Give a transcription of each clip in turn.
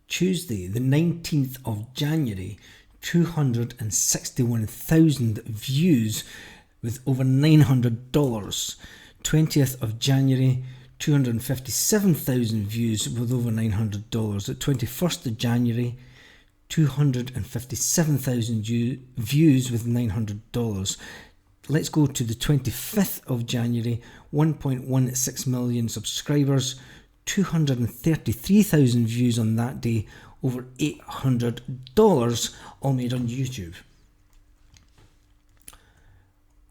Tuesday, the 19th of January, 261,000 views with over $900. 20th of January, 257,000 views with over $900. The 21st of January, 257,000 views with $900. Let's go to the 25th of January, 1.16 million subscribers, 233,000 views on that day, over $800, all made on YouTube.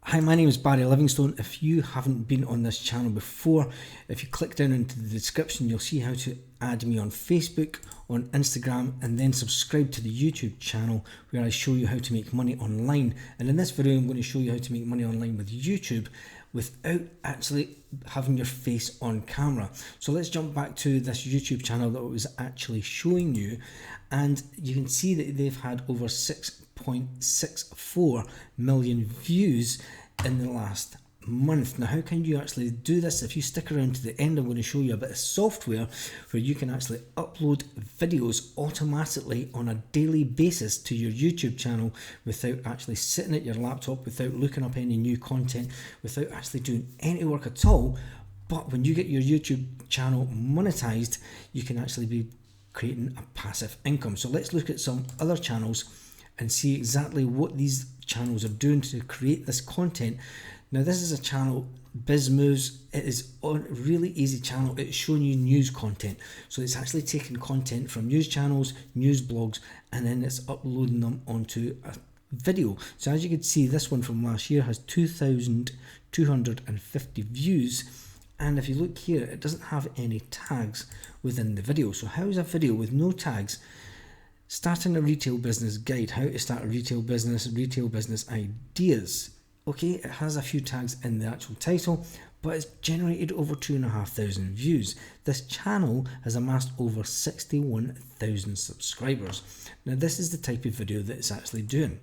Hi, my name is Barry Livingstone. If you haven't been on this channel before, if you click down into the description, you'll see how to add me on Facebook, on Instagram, and then subscribe to the YouTube channel where I show you how to make money online. And in this video, I'm going to show you how to make money online with YouTube without actually having your face on camera. So let's jump back to this YouTube channel that I was actually showing you, and you can see that they've had over 6.64 million views in the last month. Now, how can you actually do this? If you stick around to the end, I'm going to show you a bit of software where you can actually upload videos automatically on a daily basis to your YouTube channel without actually sitting at your laptop, without looking up any new content, without actually doing any work at all. But when you get your YouTube channel monetized, you can actually be creating a passive income. So let's look at some other channels and see exactly what these channels are doing to create this content. Now, this is a channel, BizMoves. It is a really easy channel. It's showing you news content. So it's actually taking content from news channels, news blogs, and then it's uploading them onto a video. So as you can see, this one from last year has 2,250 views. And if you look here, it doesn't have any tags within the video. So how is a video with no tags? Starting a retail business guide, how to start a retail business ideas. Okay, it has a few tags in the actual title, but it's generated over 2,500 views. This channel has amassed over 61,000 subscribers. Now, this is the type of video that it's actually doing.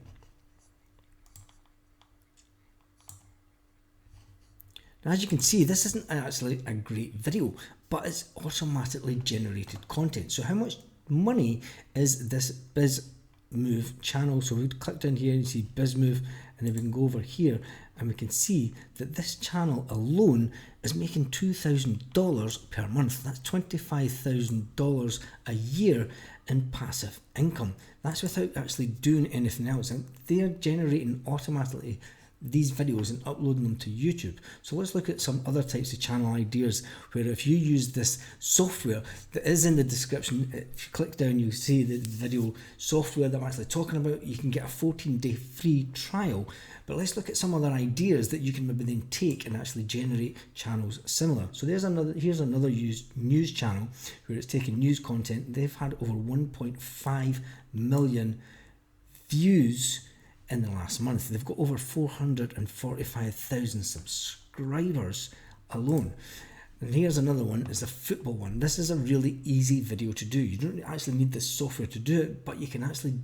Now, as you can see, this isn't actually a great video, but it's automatically generated content. So how much money is this BizMove channel? So we click down here and you see BizMove, and then we can go over here and we can see that this channel alone is making $2,000 per month. That's $25,000 a year in passive income. That's without actually doing anything else, and they're generating automatically these videos and uploading them to YouTube. So let's look at some other types of channel ideas where if you use this software that is in the description, if you click down, you'll see the video software that I'm actually talking about. You can get a 14-day free trial. But let's look at some other ideas that you can maybe then take and actually generate channels similar. So here's another news channel where it's taking news content. They've had over 1.5 million views in the last month. They've got over 445,000 subscribers alone. And here's another one, is a football one. This is a really easy video to do. You don't actually need this software to do it, but you can actually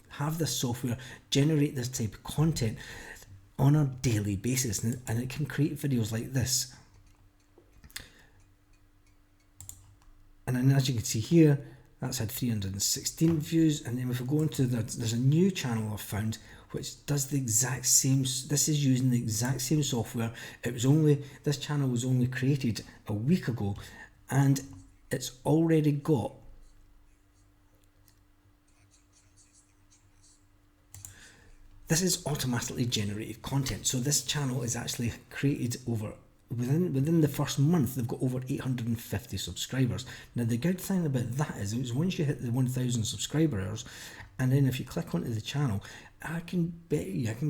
have this software generate this type of content on a daily basis, and it can create videos like this. And then as you can see here, that's had 316 views. And then if we go into there's a new channel I've found which does the exact same. This is using the exact same software. This channel was only created a week ago, and it's already got this is automatically generated content. So this channel is actually created within the first month. They've got over 850 subscribers. Now, the good thing about that is once you hit the 1,000 subscribers, and then if you click onto the channel, I can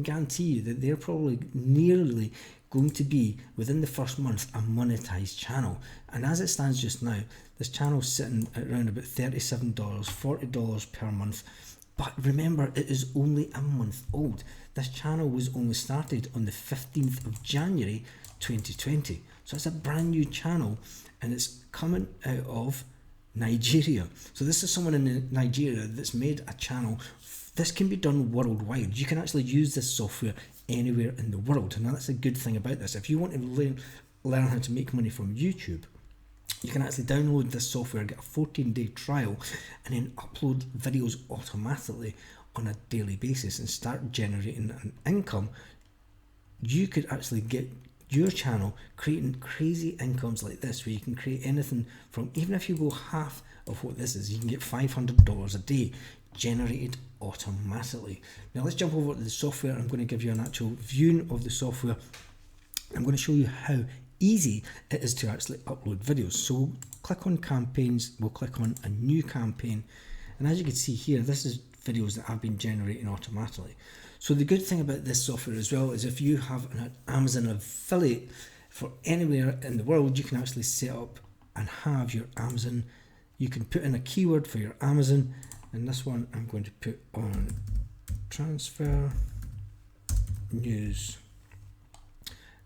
guarantee you that they're probably nearly going to be, within the first month, a monetized channel. And as it stands just now, this channel's sitting at around about $37, $40 per month. But remember, it is only a month old. This channel was only started on the 15th of January 2020. So it's a brand new channel, and it's coming out of Nigeria. So this is someone in Nigeria that's made a channel. This can be done worldwide. You can actually use this software anywhere in the world. Now, that's a good thing about this. If you want to learn how to make money from YouTube, You can actually download this software, get a 14-day trial, and then upload videos automatically on a daily basis and start generating an income. You could actually get your channel creating crazy incomes like this, where you can create anything from, even if you go half of what this is, you can get $500 a day generated automatically. Now let's jump over to the software. I'm going to give you an actual view of the software. I'm going to show you how easy it is to actually upload videos. So we'll click on campaigns, we'll click on a new campaign, and as you can see here, this is videos that I've been generating automatically. So the good thing about this software as well is if you have an Amazon affiliate for anywhere in the world, you can actually set up and have your Amazon. You can put in a keyword for your Amazon, and this one I'm going to put on transfer news.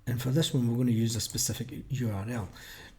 And for this one, we're going to use a specific URL.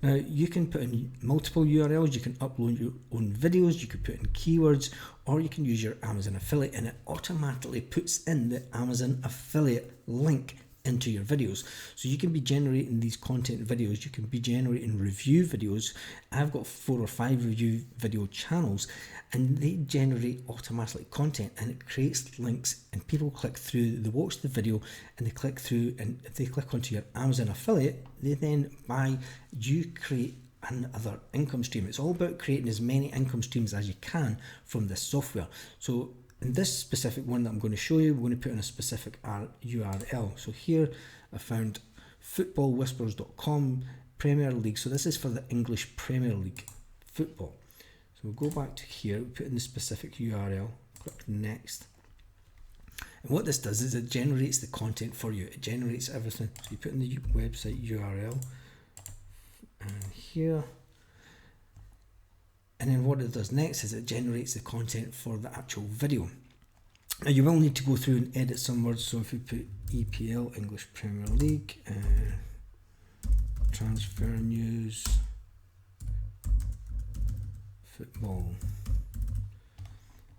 Now, you can put in multiple URLs, you can upload your own videos, you can put in keywords, or you can use your Amazon affiliate, and it automatically puts in the Amazon affiliate link into your videos. So you can be generating these content videos, you can be generating review videos. I've got 4 or 5 review video channels, and they generate automatically content, and it creates links, and people click through, they watch the video and they click through, and if they click onto your Amazon affiliate, they then buy, you create another income stream. It's all about creating as many income streams as you can from this software. So in this specific one that I'm going to show you, we're going to put in a specific URL. So here I found footballwhispers.com Premier League. So this is for the English Premier League football. So we'll go back to here, we'll put in the specific URL, click next. And what this does is it generates the content for you. It generates everything. So you put in the website URL and here. And then what it does next is it generates the content for the actual video. Now you will need to go through and edit some words. So if you put EPL, English Premier League, transfer news, football,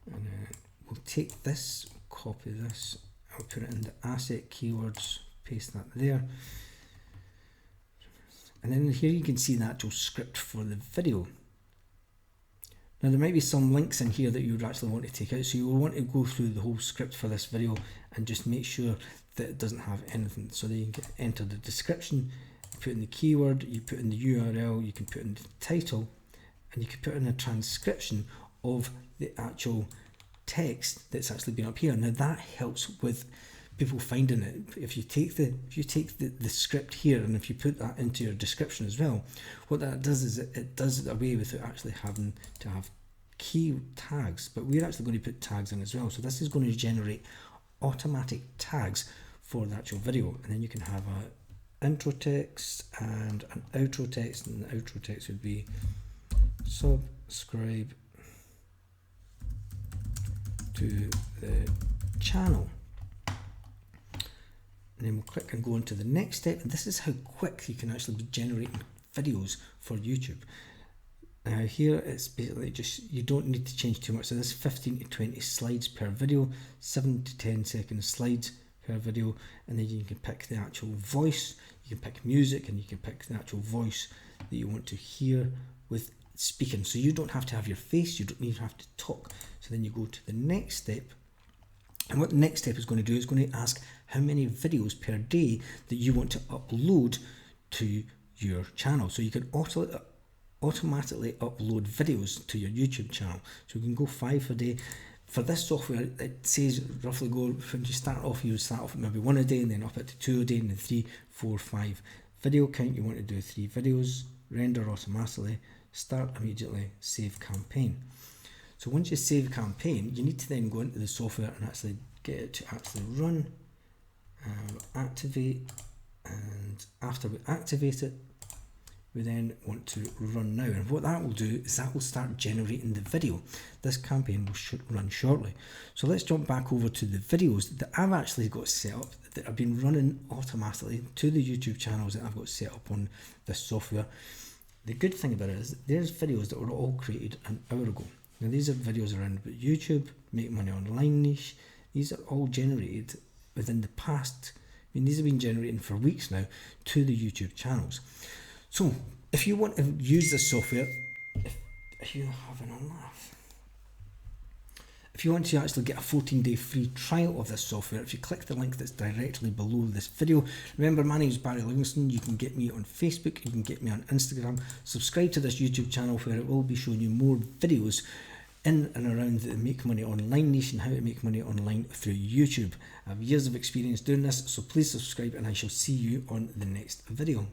and then we'll take this, copy this, I'll put it in the asset keywords, paste that there. And then here you can see the actual script for the video. Now there might be some links in here that you would actually want to take out, so you will want to go through the whole script for this video and just make sure that it doesn't have anything. So then you can enter the description, you put in the keyword, you put in the URL, you can put in the title, and you can put in a transcription of the actual text that's actually been up here. Now that helps with people finding it. If you take the script here and if you put that into your description as well, what that does is it does it away without actually having to have key tags, but we're actually going to put tags in as well. So this is going to generate automatic tags for the actual video, and then you can have a intro text and an outro text, and the outro text would be subscribe to the channel. And then we'll click and go on to the next step, and this is how quick you can actually be generating videos for YouTube. Now here it's basically just, you don't need to change too much. So this 15 to 20 slides per video, 7 to 10 second slides per video, and then you can pick the actual voice, you can pick music, and you can pick the actual voice that you want to hear with speaking. So you don't have to have your face, you don't even have to talk. So then you go to the next step, and what the next step is going to do is going to ask how many videos per day that you want to upload to your channel. So you can automatically upload videos to your YouTube channel. So you can go 5 a day. For this software, it says roughly go from, you start off, you start off at maybe 1 a day, and then up it to 2 a day, and then 3, 4, 5. Video count, you want to do 3 videos, render automatically, start immediately, save campaign. So once you save campaign, you need to then go into the software and actually get it to actually run, activate, and after we activate it, we then want to run now. And what that will do is that will start generating the video. This campaign will run shortly. So let's jump back over to the videos that I've actually got set up that have been running automatically to the YouTube channels that I've got set up on this software. The good thing about it is that there's videos that were all created an hour ago. Now these are videos around about YouTube, make money online niche. These are all generated within the past, I mean these have been generating for weeks now to the YouTube channels. So if you want to use this software, if you're having a laugh, if you want to actually get a 14-day free trial of this software, if you click the link that's directly below this video. Remember, my name is Barry Livingstone. You can get me on Facebook, you can get me on Instagram. Subscribe to this YouTube channel where it will be showing you more videos in and around the Make Money Online niche and how to make money online through YouTube. I have years of experience doing this, so please subscribe and I shall see you on the next video.